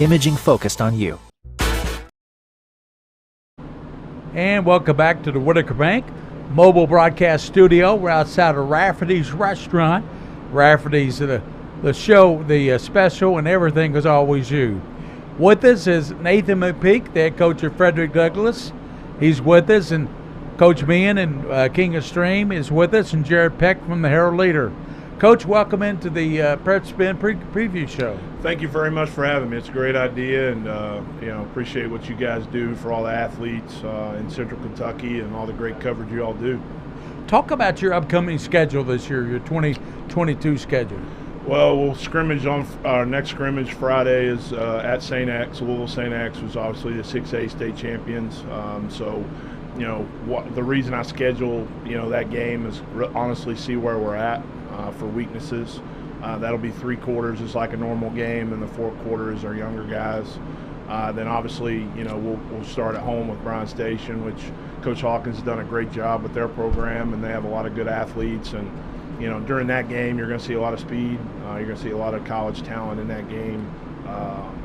Imaging focused on you. And welcome back to the Whitaker Bank mobile broadcast studio. We're outside of Rafferty's Restaurant. Rafferty's, the show, the special, and everything is always you. With us is Nathan McPeek, the head coach of Frederick Douglass. He's with us, and Coach Meehan and King of Stream is with us, and Jared Peck from the Herald Leader. Coach, welcome into the Prep Spin preview show. Thank you very much for having me. It's a great idea, and appreciate what you guys do for all the athletes in Central Kentucky and all the great coverage you all do. Talk about your upcoming schedule this year, your 2022 schedule. Well, we'll scrimmage on our next scrimmage Friday is at St. X. Louisville St. X was obviously the 6A state champions. The reason I schedule that game is honestly see where we're at for weaknesses. That'll be 3 quarters is like a normal game, and the 4th quarter is our younger guys. Then obviously, we'll start at home with Bryan Station, which Coach Hawkins has done a great job with their program, and they have a lot of good athletes. And during that game, you're going to see a lot of speed. You're going to see a lot of college talent in that game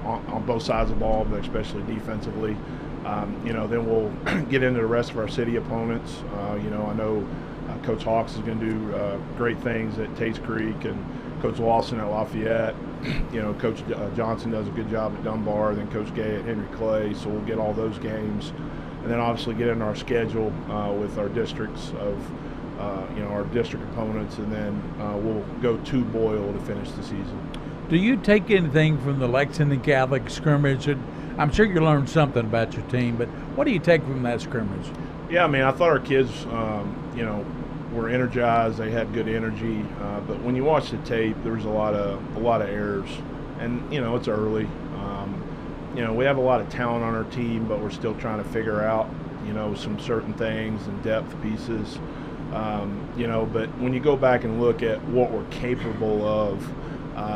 on both sides of the ball, but especially defensively. Then we'll get into the rest of our city opponents. I know Coach Hawks is going to do great things at Tates Creek, and Coach Lawson at Lafayette. Coach Johnson does a good job at Dunbar, then Coach Gay at Henry Clay, so we'll get all those games. And then obviously get into our schedule with our districts of, our district opponents, and then we'll go to Boyle to finish the season. Do you take anything from the Lexington Catholic scrimmage? I'm sure you learned something about your team, but what do you take from that scrimmage? Yeah, I thought our kids, were energized. They had good energy, but when you watch the tape, there was a lot of errors, and it's early. We have a lot of talent on our team, but we're still trying to figure out, some certain things and depth pieces. But when you go back and look at what we're capable of,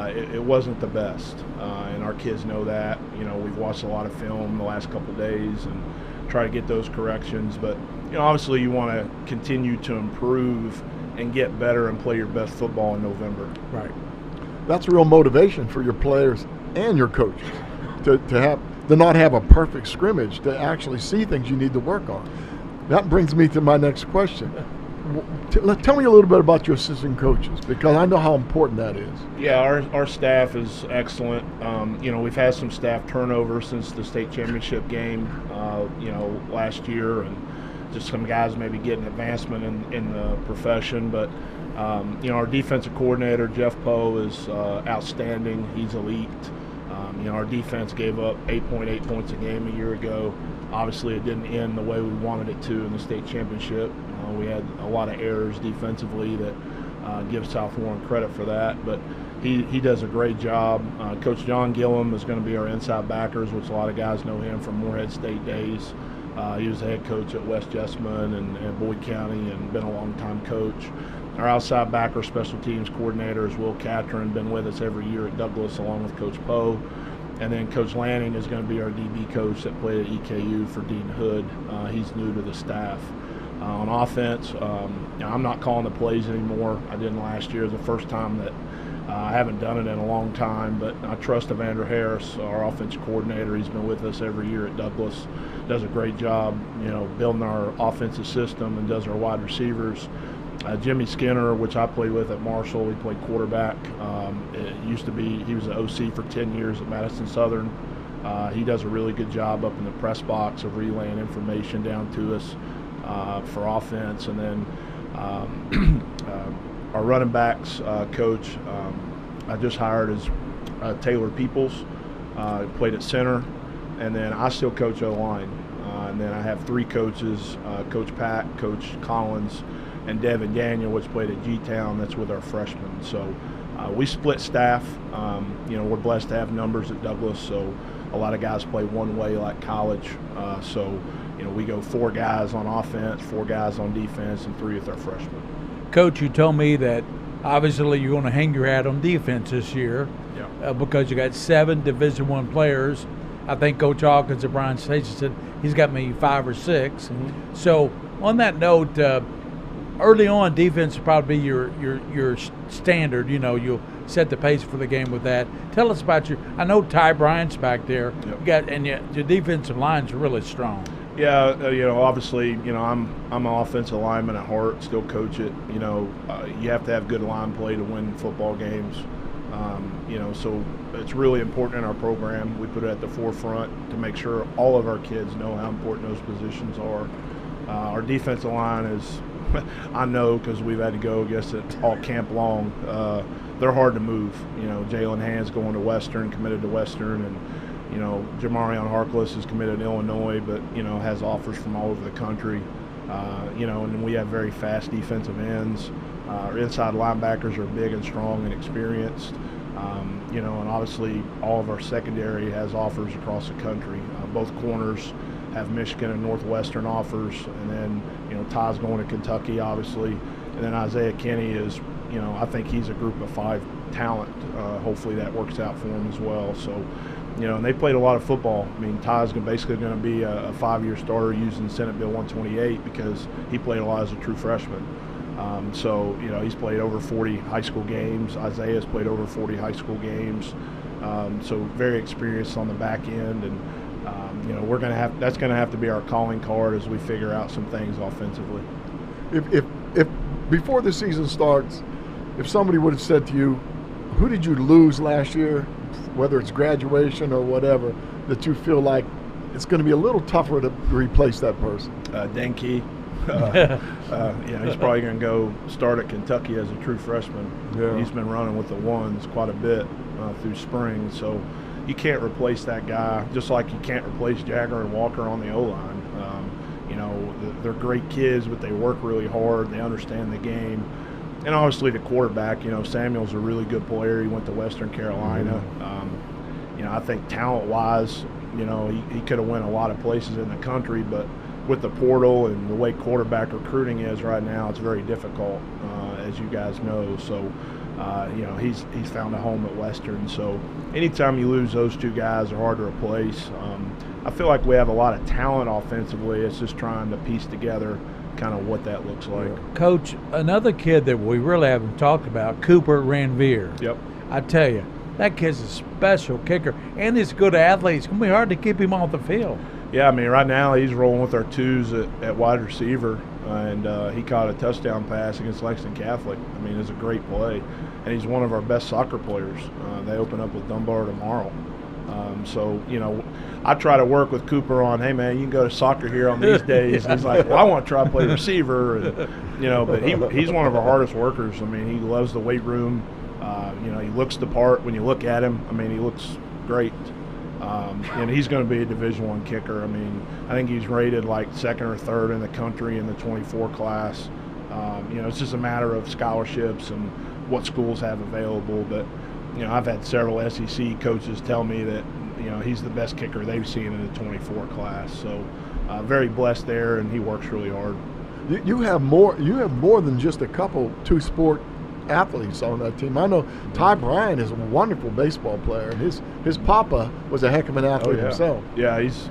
it wasn't the best, and our kids know that. We've watched a lot of film the last couple of days and try to get those corrections, but obviously you want to continue to improve and get better and play your best football in November. Right. That's real motivation for your players and your coaches to not have a perfect scrimmage, to actually see things you need to work on. That brings me to my next question. Tell me a little bit about your assistant coaches, because I know how important that is. Yeah, our staff is excellent. We've had some staff turnover since the state championship game, last year, and just some guys maybe getting advancement in the profession. But, our defensive coordinator, Jeff Poe, is outstanding. He's elite. Our defense gave up 8.8 points a game a year ago. Obviously, it didn't end the way we wanted it to in the state championship. We had a lot of errors defensively that give South Warren credit for that. But he does a great job. Coach John Gillum is going to be our inside backers, which a lot of guys know him from Morehead State days. He was the head coach at West Jessamine and Boyd County and been a long-time coach. Our outside backer special teams coordinator is Will Catron, been with us every year at Douglass along with Coach Poe. And then Coach Lanning is going to be our DB coach that played at EKU for Dean Hood. He's new to the staff. On offense, I'm not calling the plays anymore. I didn't last year. It was the first time that I haven't done it in a long time, but I trust Evander Harris, our offensive coordinator. He's been with us every year at Douglass. Does a great job, building our offensive system, and does our wide receivers. Jimmy Skinner, which I played with at Marshall, he played quarterback. He was an OC for 10 years at Madison Southern. He does a really good job up in the press box of relaying information down to us for offense. And then our running backs coach, I just hired as Taylor Peoples, played at center, and then I still coach O-line. And then I have 3 coaches, Coach Pat, Coach Collins, and Devin Daniel, which played at G-Town. That's with our freshmen. So we split staff. We're blessed to have numbers at Douglass, so a lot of guys play one way like college. We go 4 guys on offense, 4 guys on defense, and 3 with our freshmen. Coach, you told me that obviously you're going to hang your hat on defense this year. Yeah. Because you got 7 Division I players. I think Coach Hawkins at Bryan Station said he's got maybe 5 or 6. Mm-hmm. So on that note, early on, defense will probably be your standard. You'll set the pace for the game with that. Tell us about your. I know Ty Bryant's back there. Yep. You got and your defensive line's really strong. Yeah, obviously, I'm an offensive lineman at heart, still coach it. You have to have good line play to win football games. So it's really important in our program. We put it at the forefront to make sure all of our kids know how important those positions are. Our defensive line is, I know because we've had to go against it all camp long. They're hard to move. Jalen Hand's going to Western, committed to Western, and Jamarion Harkless is committed to Illinois, but has offers from all over the country. And then we have very fast defensive ends. Our inside linebackers are big and strong and experienced. And obviously all of our secondary has offers across the country. Both corners have Michigan and Northwestern offers, and then Ty's going to Kentucky, obviously, and then Isaiah Kenny is, I think he's a group of 5 talent. Hopefully that works out for him as well. So, and they played a lot of football. I mean, Ty's basically going to be a 5-year starter using Senate Bill 128 because he played a lot as a true freshman. He's played over 40 high school games. Isaiah's played over 40 high school games. So very experienced on the back end, and that's going to have to be our calling card as we figure out some things offensively. If before the season starts, if somebody would have said to you, who did you lose last year, whether it's graduation or whatever, that you feel like it's going to be a little tougher to replace that person? Denke. He's probably going to go start at Kentucky as a true freshman. Yeah. He's been running with the ones quite a bit through spring, so you can't replace that guy, just like you can't replace Jagger and Walker on the O-line. They're great kids, but they work really hard. They understand the game. And obviously the quarterback, Samuel's a really good player. He went to Western Carolina. I think talent-wise, he could have went a lot of places in the country, but with the portal and the way quarterback recruiting is right now, it's very difficult, as you guys know. So, he's found a home at Western. So anytime you lose those 2 guys, they're hard to replace. I feel like we have a lot of talent offensively. It's just trying to piece together kind of what that looks like. Coach, another kid that we really haven't talked about, Cooper Ranvier. Yep. I tell you, that kid's a special kicker, and he's a good athlete. It's going to be hard to keep him off the field. Yeah, right now he's rolling with our 2s at wide receiver, and he caught a touchdown pass against Lexington Catholic. It's a great play, and he's one of our best soccer players. They open up with Dunbar tomorrow. I try to work with Cooper on, hey, man, you can go to soccer here on these days. And he's like, well, I want to try to play receiver. And, but he's one of our hardest workers. He loves the weight room. He looks the part when you look at him. He looks great. And he's going to be a Division I kicker. I think he's rated like 2nd or 3rd in the country in the 24 class. It's just a matter of scholarships and what schools have available. But, I've had several SEC coaches tell me that, he's the best kicker they've seen in the 24 class. So very blessed there, and he works really hard. You have more than just a couple 2-sport athletes on that team. I know Ty Bryant is a wonderful baseball player, and his papa was a heck of an athlete himself. Yeah, he's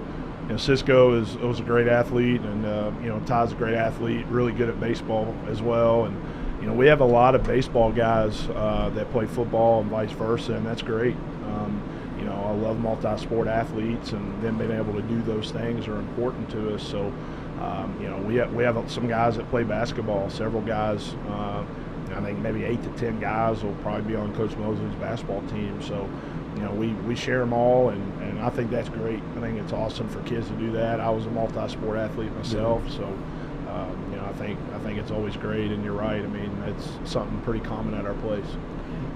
Cisco was a great athlete, and Ty's a great athlete, really good at baseball as well. And we have a lot of baseball guys that play football and vice versa, and that's great. I love multi-sport athletes, and them being able to do those things are important to us. So, we have some guys that play basketball. Several guys. I think maybe 8 to 10 guys will probably be on Coach Mosley's basketball team. So, we share them all, and I think that's great. I think it's awesome for kids to do that. I was a multi-sport athlete myself, so I think it's always great. And you're right. It's something pretty common at our place.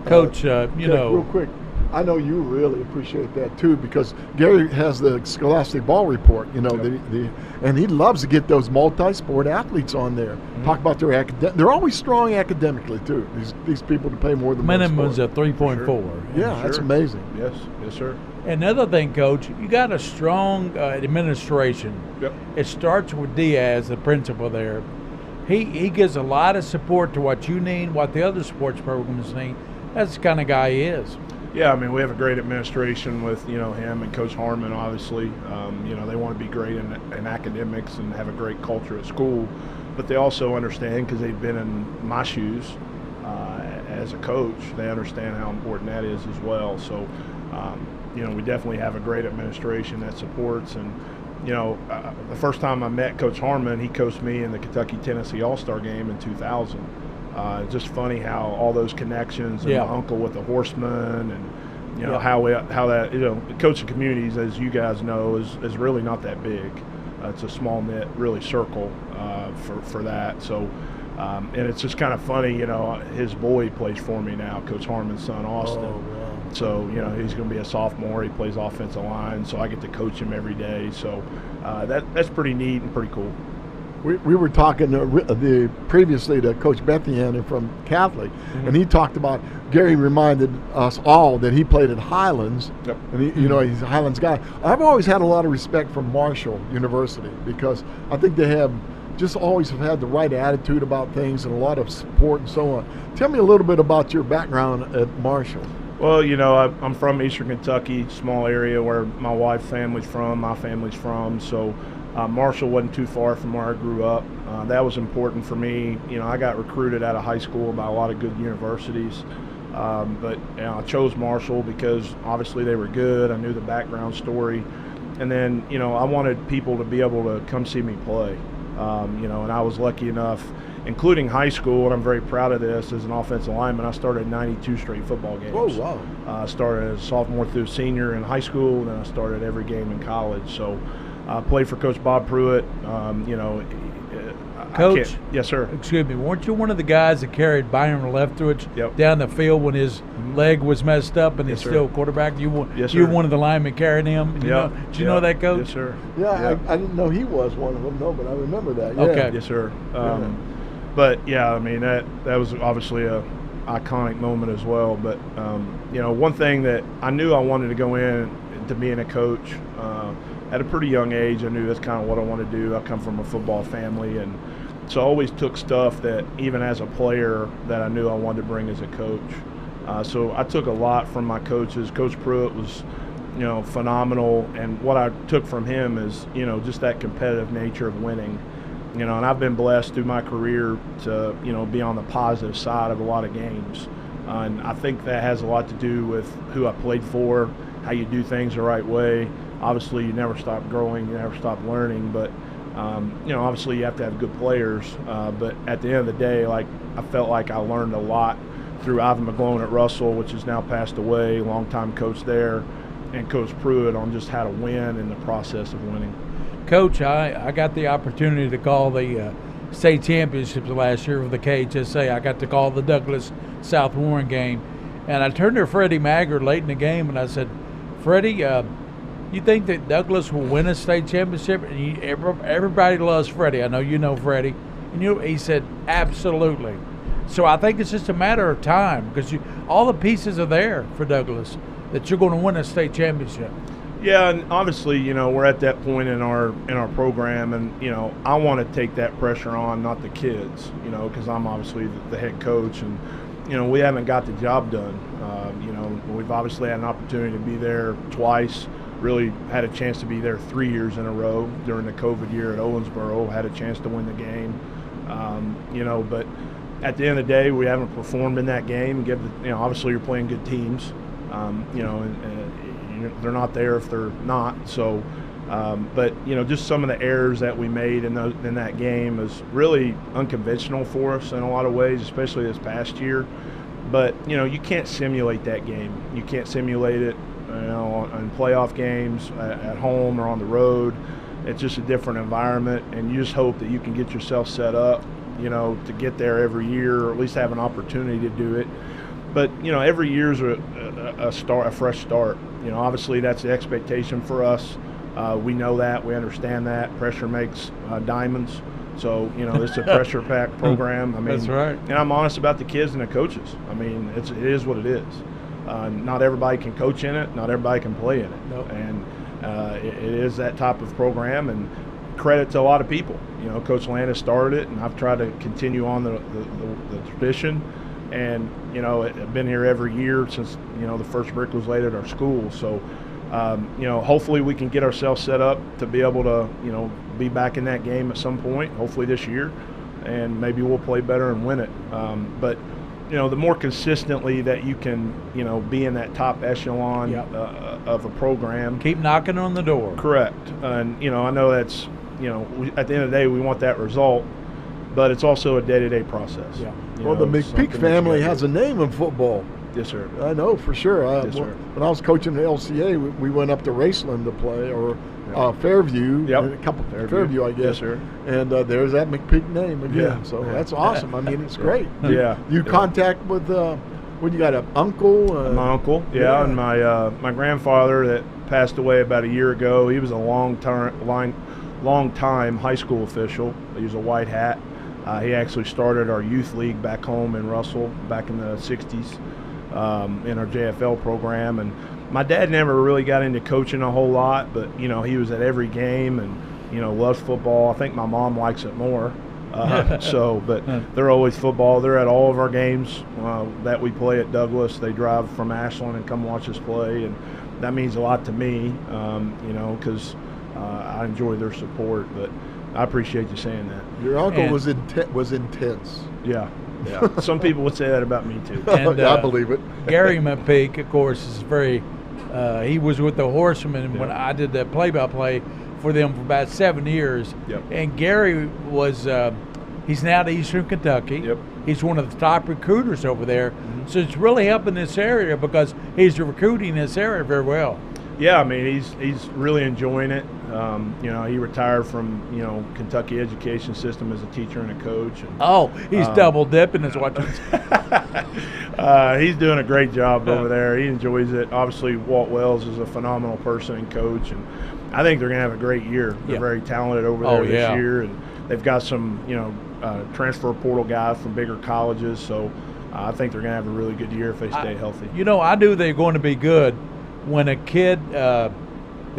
Coach, real quick, I know you really appreciate that too, because Gary has the Scholastic Ball Report, and he loves to get those multi-sport athletes on there. Mm-hmm. Talk about their they're always strong academically too. These people to pay more than minimum's a 3.4. Sure. Yeah, that's amazing. Yes, sir. Another thing, Coach, you got a strong administration. Yep. It starts with Diaz, the principal there. He gives a lot of support to what you need, what the other sports programs need. That's the kind of guy he is. Yeah, we have a great administration with, him and Coach Harmon, obviously. They want to be great in academics and have a great culture at school. But they also understand, because they've been in my shoes as a coach, they understand how important that is as well. So, we definitely have a great administration that supports. And, the first time I met Coach Harmon, he coached me in the Kentucky-Tennessee All-Star game in 2000. Just funny how all those connections, and my uncle with the Horsemen, and how that coaching communities, as you guys know, is really not that big. It's a small knit, really, circle for that. So, and it's just kind of funny, his boy plays for me now, Coach Harmon's son, Austin. Oh, wow. So, he's going to be a sophomore. He plays offensive line, so I get to coach him every day. So that's pretty neat and pretty cool. We were talking previously to Coach Bethian from Catholic, and he talked about, Gary reminded us all that he played at Highlands, and he's a Highlands guy. I've always had a lot of respect for Marshall University because I think they have always have had the right attitude about things and a lot of support and so on. Tell me a little bit about your background at Marshall. Well, I'm from Eastern Kentucky, small area where my wife's family's from, my family's from, so Marshall wasn't too far from where I grew up. That was important for me. I got recruited out of high school by a lot of good universities, but I chose Marshall because obviously they were good. I knew the background story, and then I wanted people to be able to come see me play. And I was lucky enough, including high school, and I'm very proud of this, as an offensive lineman, I started 92 straight football games. Oh, wow. I started as a sophomore through senior in high school, and then I started every game in college. So I played for Coach Bob Pruitt. Coach? Yes, sir. Excuse me. Weren't you one of the guys that carried Byron Leftwich down the field when his leg was messed up and he's still quarterback? You were one of the linemen carrying him? Did you know that, Coach? Yes, sir. Yeah, I didn't know he was one of them, no, but I remember that. Yeah. Okay. Yes, sir. But, that was obviously a iconic moment as well. But, one thing that I knew I wanted to go in to being a coach at a pretty young age. I knew that's kind of what I wanted to do. I come from a football family, and so I always took stuff that even as a player that I knew I wanted to bring as a coach. So I took a lot from my coaches. Coach Pruitt was, phenomenal, and what I took from him is, just that competitive nature of winning. And I've been blessed through my career to, be on the positive side of a lot of games. And I think that has a lot to do with who I played for, how you do things the right way. Obviously, you never stop growing, you never stop learning, but, obviously you have to have good players. But at the end of the day, I felt like I learned a lot through Ivan McGlone at Russell, which is now passed away, longtime coach there, and Coach Pruitt on just how to win in the process of winning. Coach, I got the opportunity to call the state championships last year with the KHSA. I got to call the Douglas South Warren game, and I turned to Freddie Maggard late in the game, and I said, Freddie, you think that Douglas will win a state championship? And everybody loves Freddie. I know you know Freddie. And he said, absolutely. So I think it's just a matter of time because all the pieces are there for Douglas that you're going to win a state championship. Yeah, and obviously, we're at that point in our program, and I want to take that pressure on, not the kids, because I'm obviously the head coach, and we haven't got the job done. We've obviously had an opportunity to be there twice. Really had a chance to be there 3 years in a row during the COVID year at Owensboro. Had a chance to win the game, But at the end of the day, we haven't performed in that game. Obviously you're playing good teams, and they're not there if they're not. So, but just some of the errors that we made in that game is really unconventional for us in a lot of ways, especially this past year. But you can't simulate that game. You can't simulate it. In playoff games, at home or on the road. It's just a different environment, and you just hope that you can get yourself set up, to get there every year, or at least have an opportunity to do it. But, every year's a fresh start. Obviously that's the expectation for us. We know that. We understand that. Pressure makes diamonds. So, it's a pressure-packed program. That's right. And I'm honest about the kids and the coaches. It is what it is. Not everybody can coach in it. Not everybody can play in it. Nope. And it is that type of program, and credit to a lot of people. Coach Landis started it, and I've tried to continue on the tradition. And, I've been here every year since, the first brick was laid at our school. So, hopefully we can get ourselves set up to be able to, be back in that game at some point, hopefully this year, and maybe we'll play better and win it. But, the more consistently that you can, be in that top echelon of a program. Keep knocking on the door. Correct. And, I know that's, at the end of the day, we want that result, but it's also a day-to-day process. Yeah. Well, the McPeek family has a name in football. Yes, sir. I know for sure. Yes, sir. When I was coaching the LCA, we went up to Raceland to play, or Fairview. Yep. A couple Fairview, I guess. Yes, sir. And there's that McPeek name again. Yeah. So that's awesome. I mean, it's great. Yeah. You contact with what, you got an uncle? My uncle, and my grandfather that passed away about a year ago. He was a long time high school official. He was a white hat. He actually started our youth league back home in Russell back in the 60s in our JFL program. And my dad never really got into coaching a whole lot, but, he was at every game and, loves football. I think my mom likes it more. But they're always football. They're at all of our games that we play at Douglas. They drive from Ashland and come watch us play, and that means a lot to me, because I enjoy their support. But I appreciate you saying that. Your uncle was intense. Yeah. Some people would say that about me too. And, I believe it. Gary McPeek, of course, is very. He was with the Horsemen when I did the play-by-play for them for about 7 years. Yep. And Gary was. He's now at Eastern Kentucky. Yep. He's one of the top recruiters over there. Mm-hmm. So it's really helping this area because he's recruiting this area very well. Yeah, I mean, he's really enjoying it. He retired from, Kentucky education system as a teacher and a coach. And, he's double dipping is what he's doing a great job over there. He enjoys it. Obviously, Walt Wells is a phenomenal person and coach, and I think they're going to have a great year. They're very talented over there this year, and they've got some, transfer portal guys from bigger colleges, so I think they're going to have a really good year if they stay healthy. I knew they were going to be good when the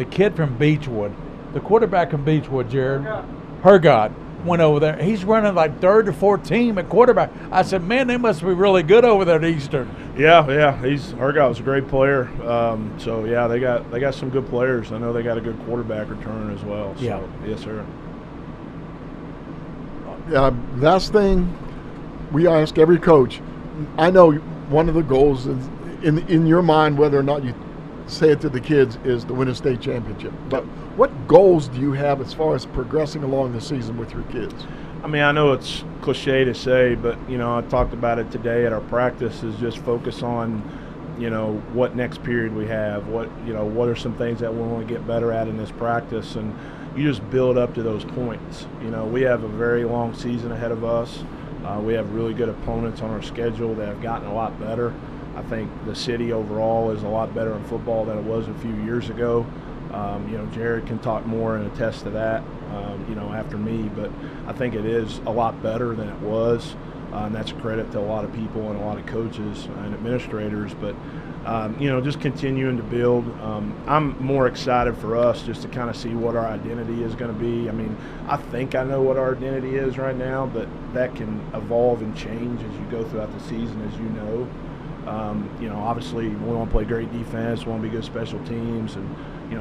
kid from Beechwood, the quarterback from Beechwood, Jared Hergott, went over there. He's running like third or fourth team at quarterback. I said, man, they must be really good over there at Eastern. Yeah. Hergott was a great player. They got some good players. I know they got a good quarterback return as well. So, yes, sir. Last thing we ask every coach. I know one of the goals is in your mind, whether or not you say it to the kids, is to win a state championship. But what goals do you have as far as progressing along the season with your kids? I mean, I know it's cliche to say, but, I talked about it today at our practice, is just focus on, what next period we have, what are some things that we want to get better at in this practice, and you just build up to those points. We have a very long season ahead of us. We have really good opponents on our schedule that have gotten a lot better. I think the city overall is a lot better in football than it was a few years ago. Jared can talk more and attest to that, after me, but I think it is a lot better than it was, and that's a credit to a lot of people and a lot of coaches and administrators. But, just continuing to build. I'm more excited for us just to kind of see what our identity is going to be. I mean, I think I know what our identity is right now, but that can evolve and change as you go throughout the season, as you know. Obviously we want to play great defense, we want to be good special teams, and,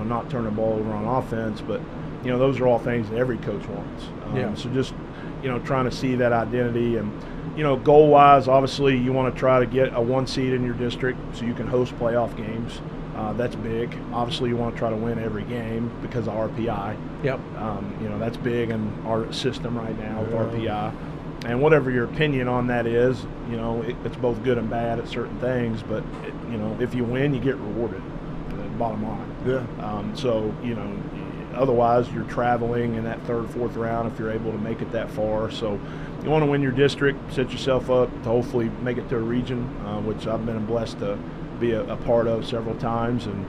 not turn the ball over on offense. But, those are all things that every coach wants. So just, trying to see that identity. And, goal-wise, obviously you want to try to get a 1 seed in your district so you can host playoff games. That's big. Obviously you want to try to win every game because of RPI. Yep. That's big in our system right now with RPI. And whatever your opinion on that is, it's both good and bad at certain things. But, if you win, you get rewarded, bottom line. Otherwise you're traveling in that third, fourth round if you're able to make it that far. So you want to win your district, set yourself up to hopefully make it to a region, which I've been blessed to be a part of several times. And,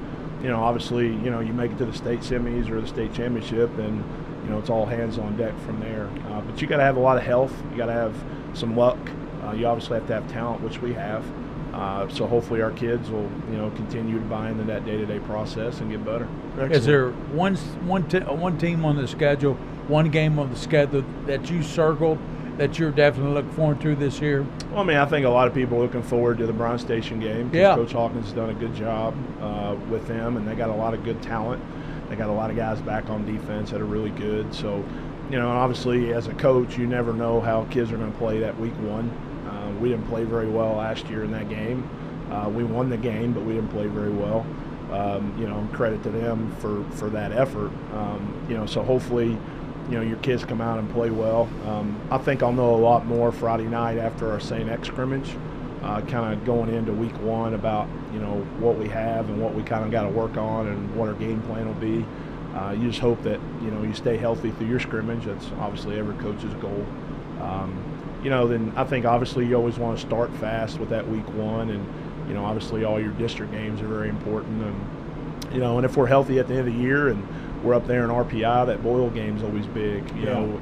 obviously, you make it to the state semis or the state championship, and it's all hands on deck from there. But you got to have a lot of health. You got to have some luck. You obviously have to have talent, which we have. So hopefully our kids will, continue to buy into that day-to-day process and get better. Excellent. Is there one team on the schedule, one game on the schedule that you circled that you're definitely looking forward to this year? Well, I mean, I think a lot of people are looking forward to the Bryan Station game because Coach Hawkins has done a good job with them, and they got a lot of good talent. They got a lot of guys back on defense that are really good. So, and obviously as a coach, you never know how kids are going to play that week one. we didn't play very well last year in that game. We won the game, but we didn't play very well. Credit to them for that effort. So hopefully, your kids come out and play well. I think I'll know a lot more Friday night after our St. X scrimmage, kind of going into week one about, what we have and what we kind of got to work on and what our game plan will be. You just hope that, you stay healthy through your scrimmage. That's obviously every coach's goal. Then I think obviously you always want to start fast with that week one, and, obviously all your district games are very important. And, and if we're healthy at the end of the year and we're up there in RPI, that Boyle game's always big.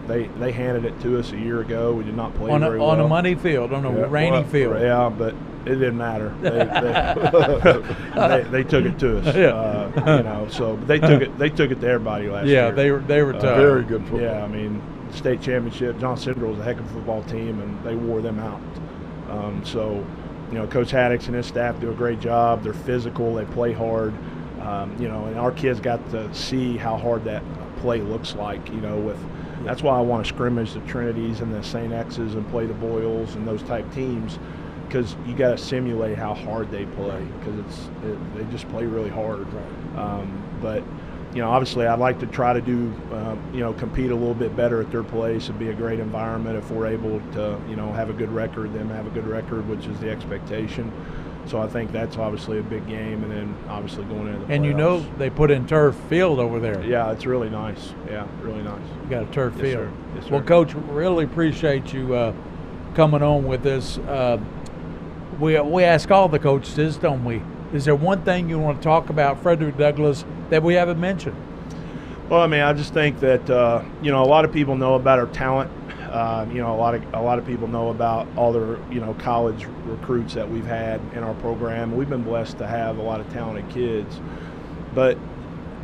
They handed it to us a year ago. We did not play very well. On a muddy field, on a rainy field. Yeah, but it didn't matter. They took it to us. So they took it to everybody last year. Yeah, they were tough. Very good football. Yeah, I mean, state championship, John Central was a heck of a football team, and they wore them out. Coach Haddix and his staff do a great job. They're physical. They play hard. And our kids got to see how hard that play looks like, that's why I want to scrimmage the Trinities and the St. X's and play the Boyles and those type teams, because you got to simulate how hard they play, because they just play really hard. But obviously I'd like to try to do, compete a little bit better at their place and be a great environment if we're able to, have a good record, them have a good record, which is the expectation. So I think that's obviously a big game, and then obviously going into the playoffs. And they put in turf field over there. Yeah, it's really nice. Yeah, really nice. You got a turf field. Sir. Yes, sir. Well, Coach, really appreciate you coming on with us. We ask all the coaches, don't we? Is there one thing you want to talk about Frederick Douglass that we haven't mentioned? Well, I mean, I just think that a lot of people know about our talent. A lot of people know about all the college recruits that we've had in our program. We've been blessed to have a lot of talented kids, but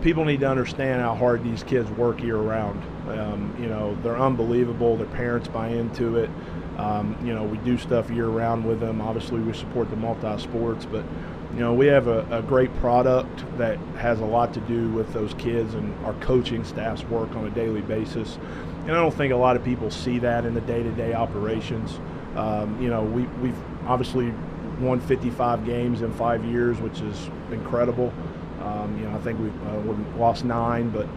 people need to understand how hard these kids work year round. They're unbelievable. Their parents buy into it. We do stuff year round with them. Obviously, we support the multi-sports, but we have a great product that has a lot to do with those kids and our coaching staff's work on a daily basis. And I don't think a lot of people see that in the day-to-day operations. We've obviously won 55 games in 5 years, which is incredible. I think we've lost 9, but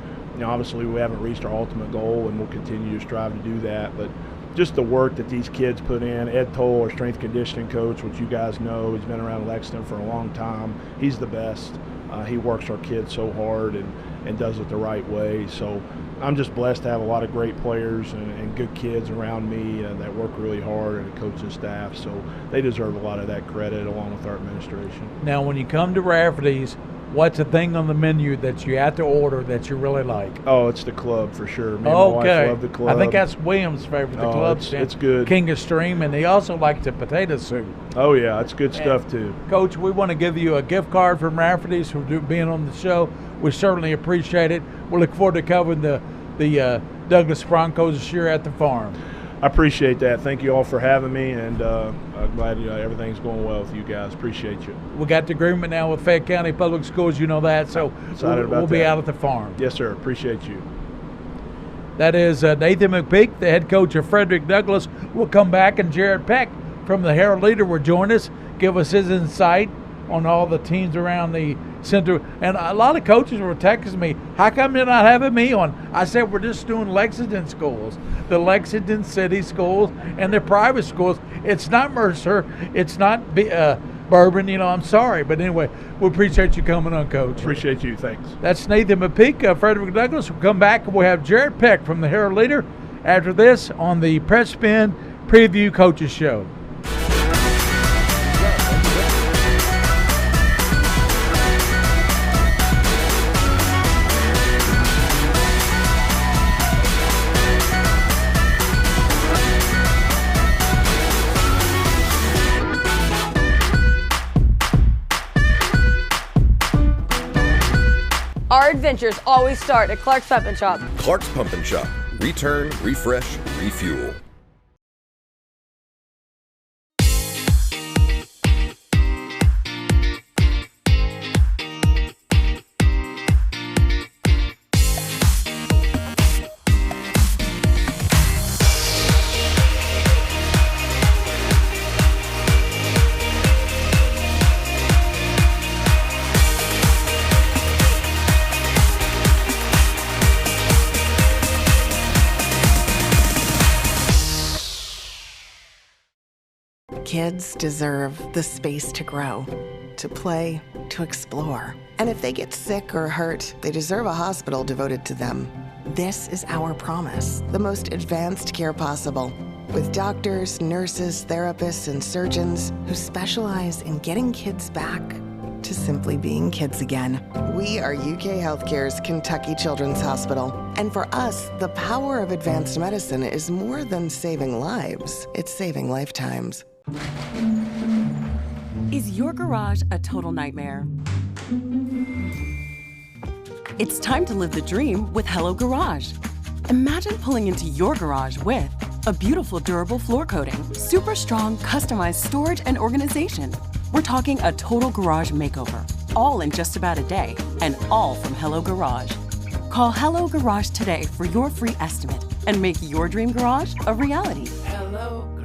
obviously we haven't reached our ultimate goal, and we'll continue to strive to do that. But just the work that these kids put in. Ed Toll, our strength conditioning coach, which you guys know, he's been around Lexington for a long time. He's the best. He works our kids so hard and does it the right way. So I'm just blessed to have a lot of great players and good kids around me that work really hard, and the coaching staff. So they deserve a lot of that credit along with our administration. Now, when you come to Rafferty's, what's a thing on the menu that you have to order that you really like? Oh, it's the club for sure. Me and my wife love the club. I think that's William's favorite, the club. It's good. King of Stream, and he also likes the potato soup. Oh, yeah, it's good stuff too. Coach, we want to give you a gift card from Rafferty's for being on the show. We certainly appreciate it. We look forward to covering the Douglass Broncos this year at the farm. I appreciate that. Thank you all for having me, and I'm glad everything's going well with you guys. Appreciate you. We got the agreement now with Fayette County Public Schools, you know that, so we'll be out at the farm. Yes, sir. Appreciate you. That is Nathan McPeek, the head coach of Frederick Douglass. We'll come back, and Jared Peck from the Herald Leader will join us, give us his insight on all the teams around the center. And a lot of coaches were texting me, how come you're not having me on? I said, we're just doing Lexington schools, the Lexington City schools and the private schools. It's not Mercer. It's not Bourbon. I'm sorry. But anyway, we appreciate you coming on, Coach. Appreciate you. Thanks. That's Nathan McPeek of Frederick Douglass. We'll come back and we'll have Jared Peck from the Herald Leader after this on the Press Spin Preview Coaches Show. Our adventures always start at Clark's Pump & Shop. Clark's Pump & Shop. Return, refresh, refuel. Kids deserve the space to grow, to play, to explore. And if they get sick or hurt, they deserve a hospital devoted to them. This is our promise, the most advanced care possible, with doctors, nurses, therapists, and surgeons who specialize in getting kids back to simply being kids again. We are UK Healthcare's Kentucky Children's Hospital. And for us, the power of advanced medicine is more than saving lives, it's saving lifetimes. Is your garage a total nightmare? It's time to live the dream with Hello Garage. Imagine pulling into your garage with a beautiful durable floor coating, super strong customized storage and organization. We're talking a total garage makeover, all in just about a day, and all from Hello Garage. Call Hello Garage today for your free estimate and make your dream garage a reality. Hello